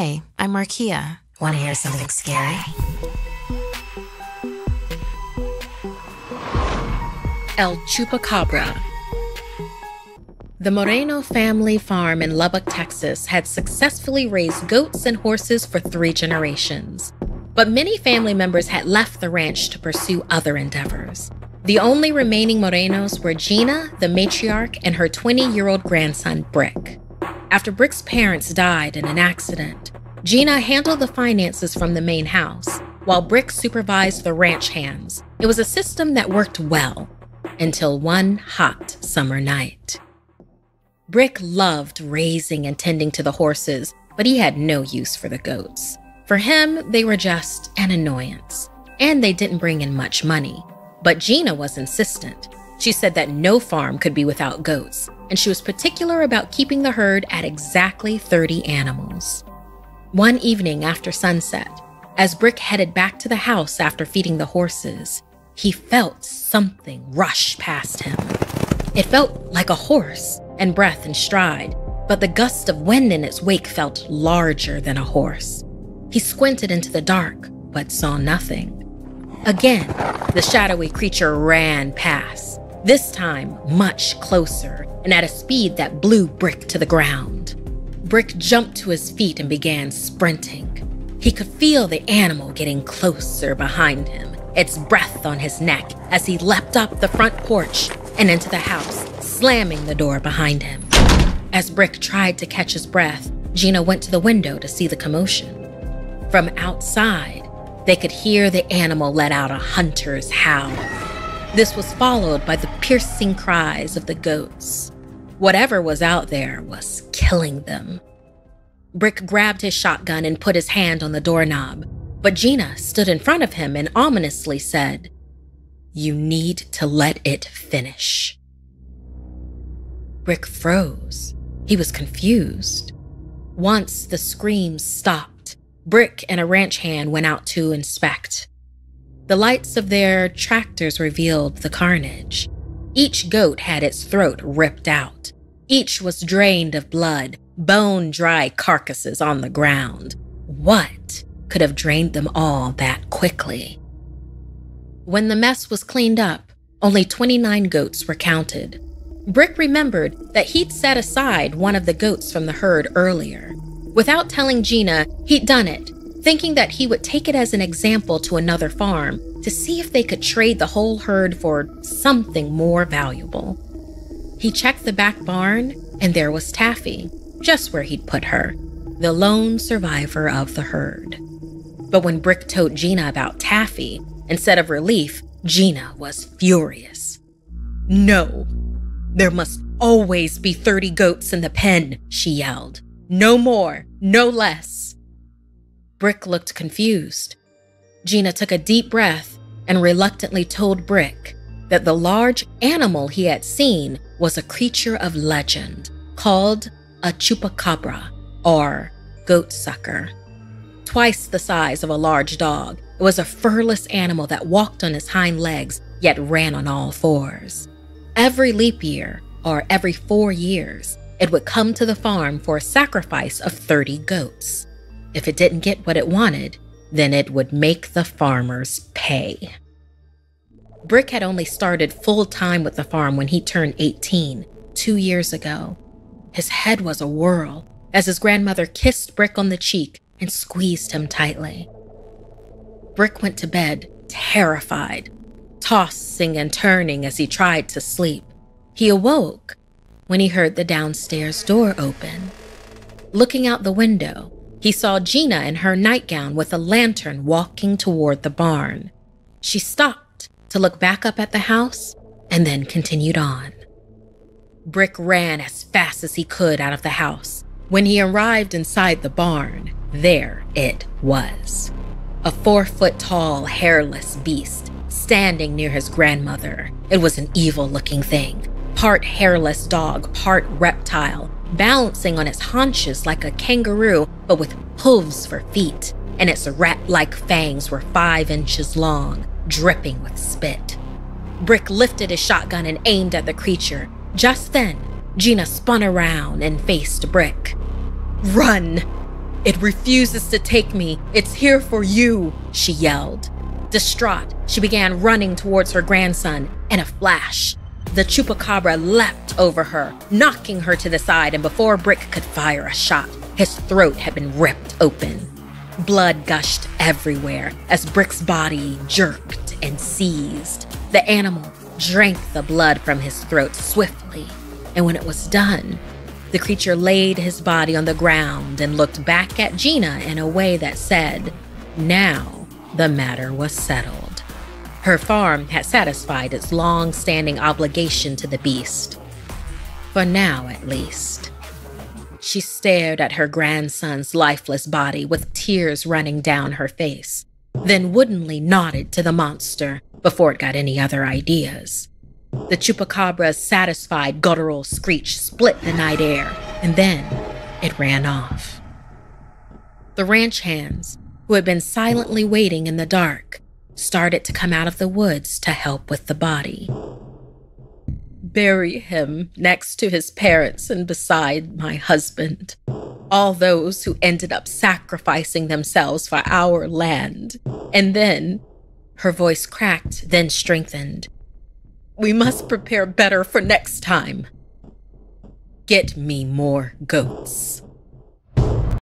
Hey, I'm Markia. Want to hear something scary? El Chupacabra. The Moreno family farm in Lubbock, Texas had successfully raised goats and horses for 3 generations. But many family members had left the ranch to pursue other endeavors. The only remaining Morenos were Gina, the matriarch, and her 20-year-old grandson, Brick. After Brick's parents died in an accident, Gina handled the finances from the main house, while Brick supervised the ranch hands. It was a system that worked well, until one hot summer night. Brick loved raising and tending to the horses, but he had no use for the goats. For him, they were just an annoyance, and they didn't bring in much money. But Gina was insistent. She said that no farm could be without goats, and she was particular about keeping the herd at exactly 30 animals. One evening after sunset, as Brick headed back to the house after feeding the horses, he felt something rush past him. It felt like a horse and breath and stride, but the gust of wind in its wake felt larger than a horse. He squinted into the dark, but saw nothing. Again, the shadowy creature ran past, this time much closer and at a speed that blew Brick to the ground. Brick jumped to his feet and began sprinting. He could feel the animal getting closer behind him, its breath on his neck as he leapt up the front porch and into the house, slamming the door behind him. As Brick tried to catch his breath, Gina went to the window to see the commotion. From outside, they could hear the animal let out a hunter's howl. This was followed by the piercing cries of the goats. Whatever was out there was killing them. Brick grabbed his shotgun and put his hand on the doorknob, but Gina stood in front of him and ominously said, "You need to let it finish." Brick froze. He was confused. Once the screams stopped, Brick and a ranch hand went out to inspect. The lights of their tractors revealed the carnage. Each goat had its throat ripped out. Each was drained of blood, bone-dry carcasses on the ground. What could have drained them all that quickly? When the mess was cleaned up, only 29 goats were counted. Brick remembered that he'd set aside one of the goats from the herd earlier. Without telling Gina, he'd done it, thinking that he would take it as an example to another farm to see if they could trade the whole herd for something more valuable. He checked the back barn, and there was Taffy, just where he'd put her, the lone survivor of the herd. But when Brick told Gina about Taffy, instead of relief, Gina was furious. "No, there must always be 30 goats in the pen," she yelled. "No more, no less." Brick looked confused. Gina took a deep breath and reluctantly told Brick that the large animal he had seen was a creature of legend called a Chupacabra, or goat sucker. Twice the size of a large dog, it was a furless animal that walked on its hind legs yet ran on all fours. Every leap year, or every 4 years, it would come to the farm for a sacrifice of 30 goats. If it didn't get what it wanted, then it would make the farmers pay. Brick had only started full-time with the farm when he turned 18, 2 years ago. His head was a whirl as his grandmother kissed Brick on the cheek and squeezed him tightly. Brick went to bed, terrified, tossing and turning as he tried to sleep. He awoke when he heard the downstairs door open. Looking out the window, he saw Gina in her nightgown with a lantern walking toward the barn. She stopped to look back up at the house and then continued on. Brick ran as fast as he could out of the house. When he arrived inside the barn, there it was. A 4-foot-tall, hairless beast standing near his grandmother. It was an evil-looking thing, part hairless dog, part reptile, balancing on its haunches like a kangaroo, but with hooves for feet, and its rat-like fangs were 5 inches long, dripping with spit. Brick lifted his shotgun and aimed at the creature. Just then, Gina spun around and faced Brick. "Run!" "It refuses to take me. It's here for you," she yelled. Distraught, she began running towards her grandson. In a flash, the Chupacabra leapt over her, knocking her to the side, and before Brick could fire a shot, his throat had been ripped open. Blood gushed everywhere as Brick's body jerked and seized. The animal drank the blood from his throat swiftly, and when it was done, the creature laid his body on the ground and looked back at Gina in a way that said, now the matter was settled. Her farm had satisfied its long-standing obligation to the beast. For now, at least. She stared at her grandson's lifeless body with tears running down her face, then woodenly nodded to the monster before it got any other ideas. The Chupacabra's satisfied guttural screech split the night air, and then it ran off. The ranch hands, who had been silently waiting in the dark, started to come out of the woods to help with the body. "Bury him next to his parents and beside my husband. All those who ended up sacrificing themselves for our land. And then," her voice cracked, then strengthened, "we must prepare better for next time. Get me more goats."